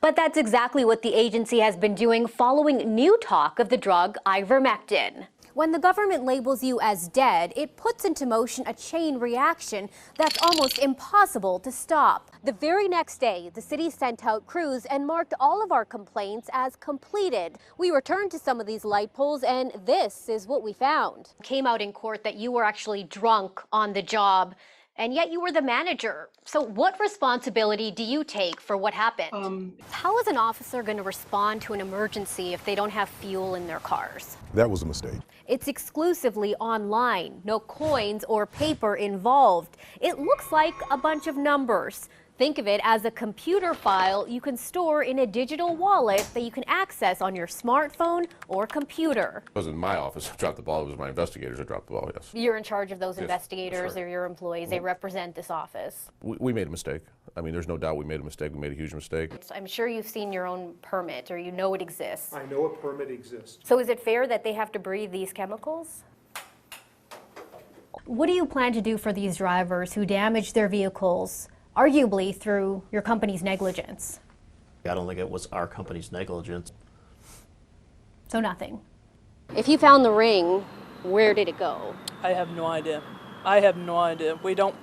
But that's exactly what the agency has been doing following new talk of the drug ivermectin. When the government labels you as dead, it puts into motion a chain reaction that's almost impossible to stop. The very next day, the city sent out crews and marked all of our complaints as completed. We returned to some of these light poles, and this is what we found. It came out in court that you were actually drunk on the job, and yet you were the manager. So what responsibility do you take for what happened? How is an officer going to respond to an emergency if they don't have fuel in their cars? That was a mistake. It's exclusively online, no coins or paper involved. It looks like a bunch of numbers. Think of it as a computer file you can store in a digital wallet that you can access on your smartphone or computer. It wasn't my office that dropped the ball, it was my investigators that dropped the ball, yes. You're in charge of those Yes, investigators, that's right. or your employees, they represent this office. We made a mistake. I mean, there's no doubt we made a mistake. We made a huge mistake. So I'm sure you've seen your own permit, or you know it exists. I know a permit exists. So is it fair that they have to breathe these chemicals? What do you plan to do for these drivers who damage their vehicles, arguably through your company's negligence? I don't think it was our company's negligence. So nothing. If you found the ring, where did it go? I have no idea. I have no idea. We don't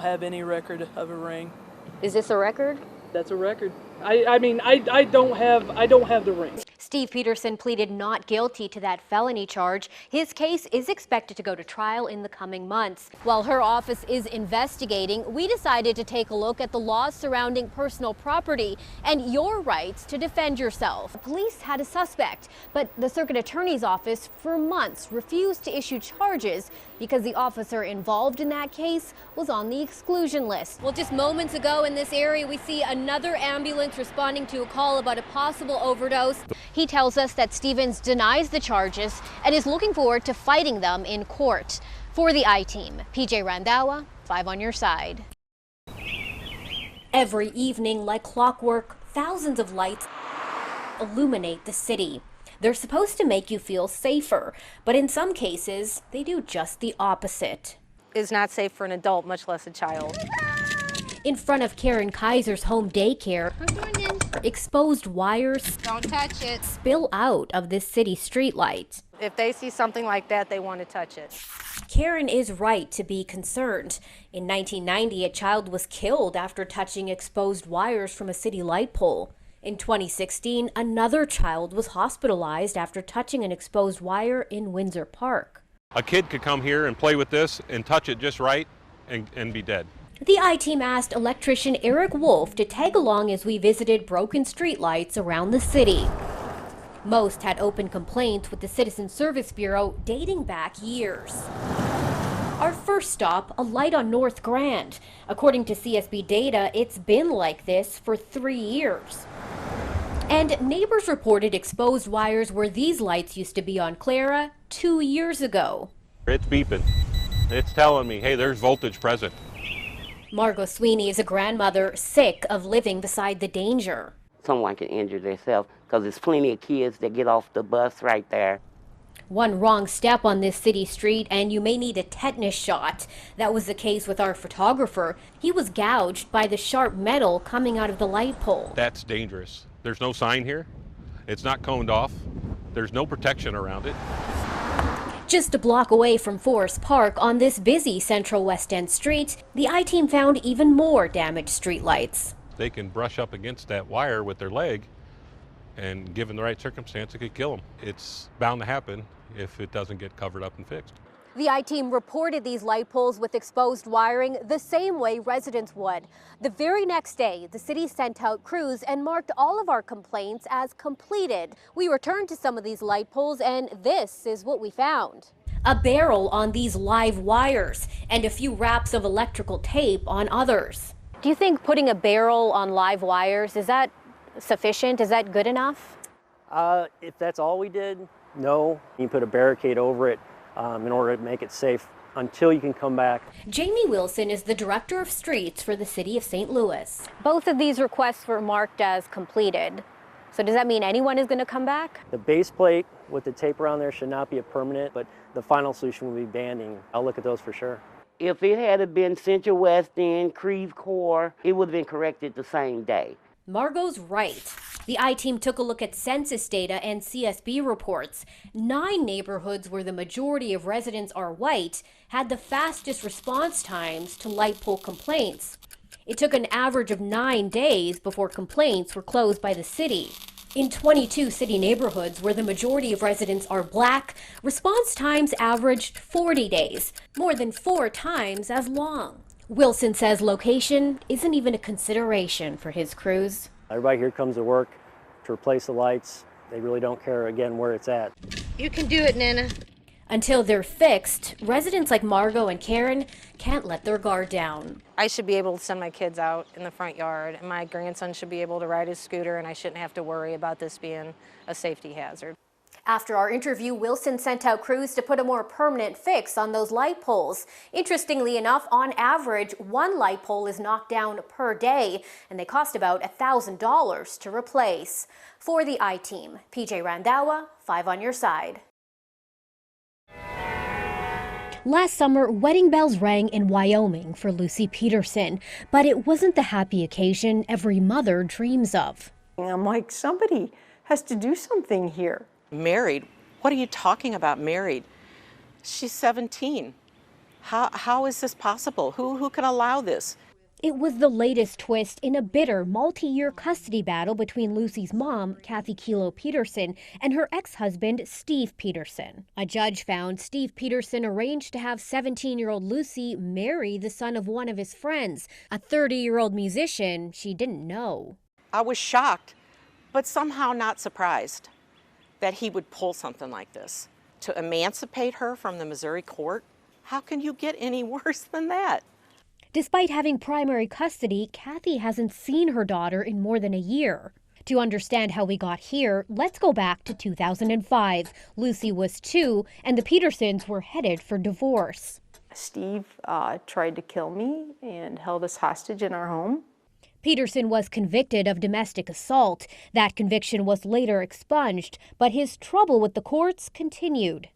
have any record of a ring. Is this a record? That's a record. I mean, I don't have the ring. Steve Peterson pleaded not guilty to that felony charge. His case is expected to go to trial in the coming months. While her office is investigating, we decided to take a look at the laws surrounding personal property and your rights to defend yourself. The police had a suspect, but the circuit attorney's office for months refused to issue charges because the officer involved in that case was on the exclusion list. Well, just moments ago in this area, we see another ambulance responding to a call about a possible overdose. He tells us that Stevens denies the charges and is looking forward to fighting them in court. For the I-Team, PJ Randhawa, 5 on your side. Every evening, like clockwork, thousands of lights illuminate the city. They're supposed to make you feel safer, but in some cases, they do just the opposite. It's not safe for an adult, much less a child. In front of Karen Kaiser's home daycare, exposed wires Don't touch it. spill out of this city streetlight. If they see something like that, they want to touch it. Karen is right to be concerned. In 1990, a child was killed after touching exposed wires from a city light pole. In 2016, another child was hospitalized after touching an exposed wire in Windsor Park. A kid could come here and play with this and touch it just right and be dead. The I-Team asked electrician Eric Wolf to tag along as we visited broken streetlights around the city. Most had open complaints with the Citizen Service Bureau dating back years. Our first stop, a light on North Grand. According to CSB data, it's been like this for 3 years. And neighbors reported exposed wires where these lights used to be on Clara 2 years ago. It's beeping. It's telling me, hey, there's voltage present. Margot Sweeney is a grandmother sick of living beside the danger. Someone can injure themselves because there's plenty of kids that get off the bus right there. One wrong step on this city street and you may need a tetanus shot. That was the case with our photographer. He was gouged by the sharp metal coming out of the light pole. That's dangerous. There's no sign here. It's not coned off. There's no protection around it. Just a block away from Forest Park on this busy Central West End street, the I-Team found even more damaged streetlights. They can brush up against that wire with their leg, and given the right circumstance, it could kill them. It's bound to happen if it doesn't get covered up and fixed. The I-Team reported these light poles with exposed wiring the same way residents would. The very next day, the city sent out crews and marked all of our complaints as completed. We returned to some of these light poles, and this is what we found. A barrel on these live wires and a few wraps of electrical tape on others. Do you think putting a barrel on live wires, is that sufficient? Is that good enough? If that's all we did, no. You put a barricade over it in order to make it safe until you can come back. Jamie Wilson is the director of streets for the city of St. Louis. Both of these requests were marked as completed. So does that mean anyone is going to come back? The base plate with the tape around there should not be a permanent, but the final solution will be banding. I'll look at those for sure. If it had been Central West End, Creve Coeur, it would have been corrected the same day. Margot's right. The I-Team took a look at census data and CSB reports. 9 neighborhoods where the majority of residents are white had the fastest response times to light pole complaints. It took an average of 9 days before complaints were closed by the city. In 22 city neighborhoods where the majority of residents are black, response times averaged 40 days, more than 4 times as long. Wilson says location isn't even a consideration for his crews. Everybody here comes to work to replace the lights. They really don't care, again, where it's at. You can do it, Nana. Until they're fixed, residents like Margot and Karen can't let their guard down. I should be able to send my kids out in the front yard, and my grandson should be able to ride his scooter, and I shouldn't have to worry about this being a safety hazard. After our interview, Wilson sent out crews to put a more permanent fix on those light poles. Interestingly enough, on average, 1 light pole is knocked down per day, and they cost about $1,000 to replace. For the I-Team, PJ Randhawa, 5 on your side. Last summer, wedding bells rang in Wyoming for Lucy Peterson, but it wasn't the happy occasion every mother dreams of. I'm like, somebody has to do something here. Married? What are you talking about, married? She's 17. How is this possible? Who can allow this? It was the latest twist in a bitter multi-year custody battle between Lucy's mom, Kathy Kilo Peterson, and her ex-husband, Steve Peterson. A judge found Steve Peterson arranged to have 17-year-old Lucy marry the son of one of his friends, a 30-year-old musician she didn't know. I was shocked, but somehow not surprised that he would pull something like this. To emancipate her from the Missouri court? How can you get any worse than that? Despite having primary custody, Kathy hasn't seen her daughter in more than a year. To understand how we got here, let's go back to 2005. Lucy was 2, and the Petersons were headed for divorce. Steve tried to kill me and held us hostage in our home. Peterson was convicted of domestic assault. That conviction was later expunged, but his trouble with the courts continued.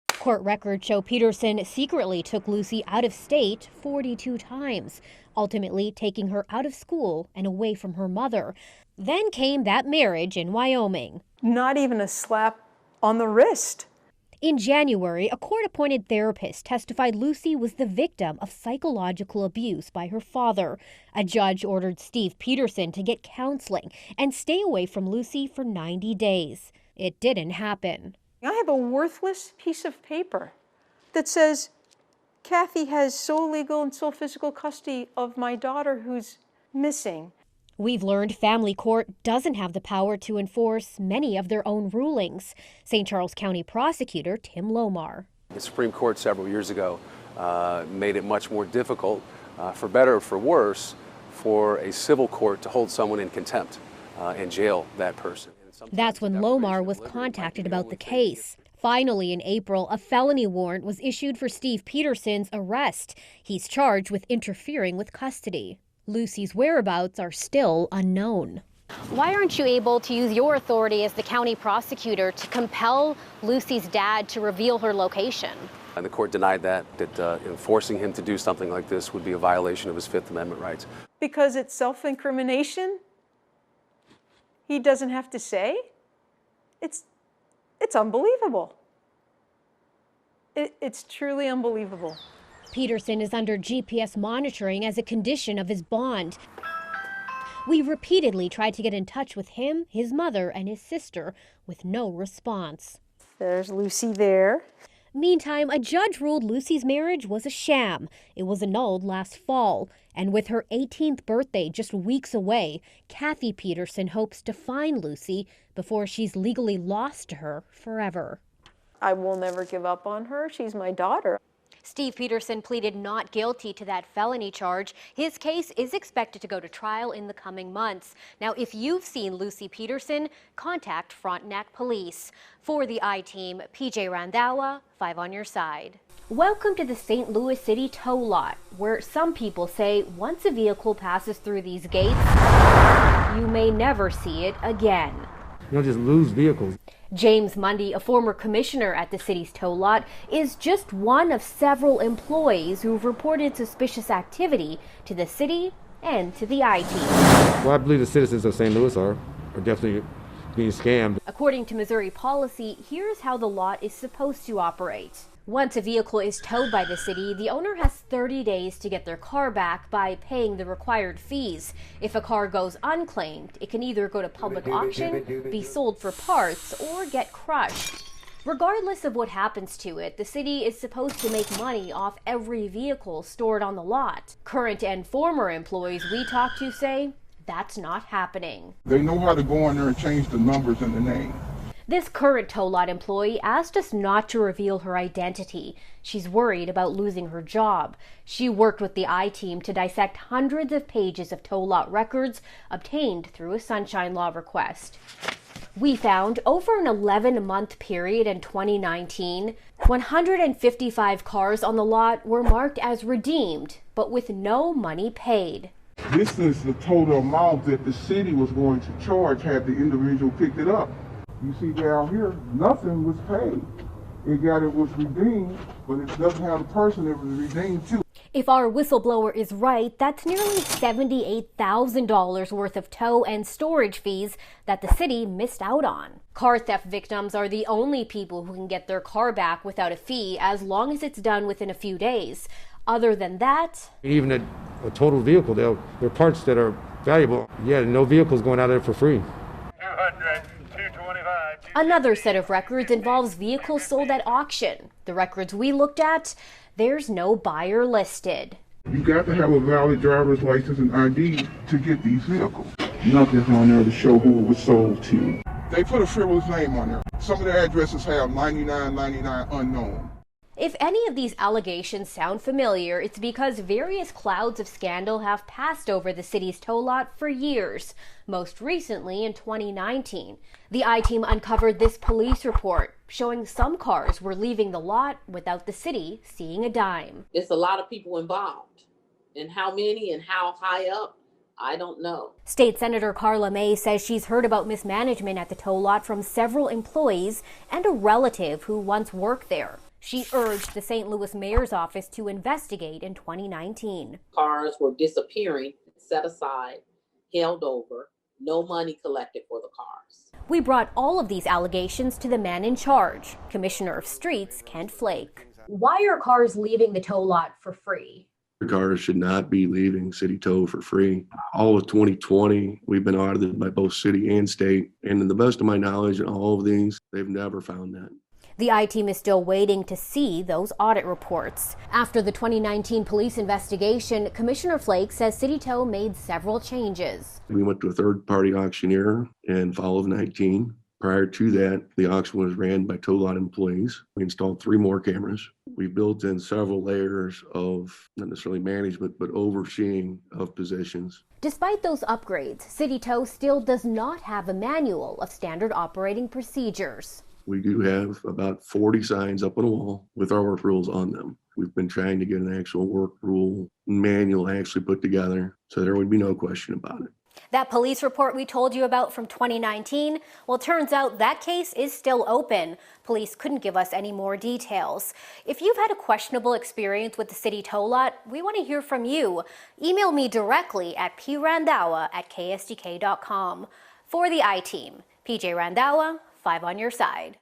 Court records show Peterson secretly took Lucy out of state 42 times, ultimately taking her out of school and away from her mother. Then came that marriage in Wyoming. Not even a slap on the wrist. In January, a court-appointed therapist testified Lucy was the victim of psychological abuse by her father. A judge ordered Steve Peterson to get counseling and stay away from Lucy for 90 days. It didn't happen. I have a worthless piece of paper that says Kathy has sole legal and sole physical custody of my daughter who's missing. We've learned family court doesn't have the power to enforce many of their own rulings. St. Charles County prosecutor Tim Lomar. The Supreme Court several years ago made it much more difficult, for better or for worse, for a civil court to hold someone in contempt and jail that person. That's when Lomar was contacted about the case. Finally, in April, a felony warrant was issued for Steve Peterson's arrest. He's charged with interfering with custody. Lucy's whereabouts are still unknown. Why aren't you able to use your authority as the county prosecutor to compel Lucy's dad to reveal her location? And the court denied that enforcing him to do something like this would be a violation of his Fifth Amendment rights. Because it's self-incrimination? He doesn't have to say? It's unbelievable. It's truly unbelievable. Peterson is under GPS monitoring as a condition of his bond. We repeatedly tried to get in touch with him, his mother, and his sister, with no response. There's Lucy there. Meantime, a judge ruled Lucy's marriage was a sham. It was annulled last fall. And with her 18th birthday just weeks away, Kathy Peterson hopes to find Lucy before she's legally lost to her forever. I will never give up on her. She's my daughter. Steve Peterson pleaded not guilty to that felony charge. His case is expected to go to trial in the coming months. Now, if you've seen Lucy Peterson, contact Frontenac Police. For the I-Team, PJ Randhawa, 5 on your side. Welcome to the St. Louis City tow lot, where some people say once a vehicle passes through these gates, you may never see it again. You'll just lose vehicles. James Mundy, a former commissioner at the city's tow lot, is just one of several employees who've reported suspicious activity to the city and to the I team. Well, I believe the citizens of St. Louis are definitely being scammed. According to Missouri policy, here's how the lot is supposed to operate. Once a vehicle is towed by the city, the owner has 30 days to get their car back by paying the required fees. If a car goes unclaimed, it can either go to public auction, be sold for parts, or get crushed. Regardless of what happens to it, the city is supposed to make money off every vehicle stored on the lot. Current and former employees we talked to say that's not happening. They know how to go in there and change the numbers and the name. This current tow lot employee asked us not to reveal her identity. She's worried about losing her job. She worked with the I team to dissect hundreds of pages of tow lot records obtained through a Sunshine Law request. We found over an 11-month period in 2019, 155 cars on the lot were marked as redeemed, but with no money paid. This is the total amount that the city was going to charge had the individual picked it up. You see down here, nothing was paid. It was redeemed, but it doesn't have the person it was redeemed to. If our whistleblower is right, that's nearly $78,000 worth of tow and storage fees that the city missed out on. Car theft victims are the only people who can get their car back without a fee as long as it's done within a few days. Other than that, Even a total vehicle, there are parts that are valuable. Yeah, no vehicle's going out there for free. 200, 225. another set of records involves vehicles sold at auction. The records we looked at, there's no buyer listed. You got to have a valid driver's license and ID to get these vehicles. Nothing's on there to show who it was sold to. They put a frivolous name on there. Some of the addresses have 9999 unknown. If any of these allegations sound familiar, it's because various clouds of scandal have passed over the city's tow lot for years. Most recently, in 2019, the I-Team uncovered this police report showing some cars were leaving the lot without the city seeing a dime. It's a lot of people involved, and how many and how high up, I don't know. State Senator Carla May says she's heard about mismanagement at the tow lot from several employees and a relative who once worked there. She urged the St. Louis mayor's office to investigate in 2019. Cars were disappearing, set aside, held over, no money collected for the cars. We brought all of these allegations to the man in charge, Commissioner of Streets, Kent Flake. Why are cars leaving the tow lot for free? Cars should not be leaving city tow for free. All of 2020, we've been audited by both city and state. And to the best of my knowledge, in all of these, they've never found that. The I-Team is still waiting to see those audit reports. After the 2019 police investigation, Commissioner Flake says City Tow made several changes. We went to a third-party auctioneer in fall of 19. Prior to that, the auction was ran by tow lot employees. We installed 3 more cameras. We built in several layers of, not necessarily management, but overseeing of positions. Despite those upgrades, City Tow still does not have a manual of standard operating procedures. We do have about 40 signs up on a wall with our work rules on them. We've been trying to get an actual work rule manual actually put together so there would be no question about it. That police report we told you about from 2019, well, turns out that case is still open. Police couldn't give us any more details. If you've had a questionable experience with the city tow lot, we want to hear from you. Email me directly at prandhawa@ksdk.com. For the I-Team, PJ Randhawa, 5 on your side.